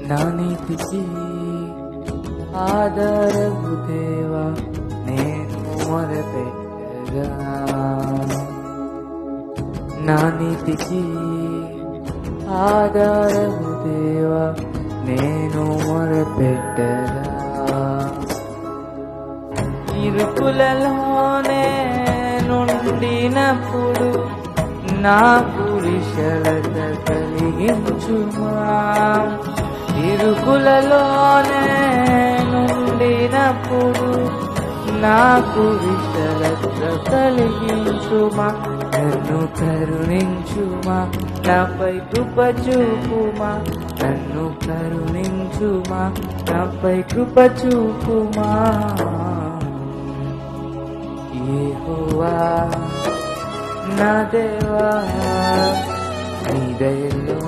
నా నీతికి ఆధారము దేవా నేను మొరపెట్టగా, నా నీతికి ఆధారము దేవా నేను మొరపెట్టగా, ఇరుకులలోనే నుండినప్పుడు నాకు విశాలత కలిగించుమా, ఇరుకులలోనే నుండినప్పుడు నాకు విశాలత కలిగించుమా, నన్ను కరుణించుమా, నాపై కృప చూపుమా, నన్ను కరుణించుమా, నాపై కృప చూపుమా. యెహోవా నా దేవా నీ దయలో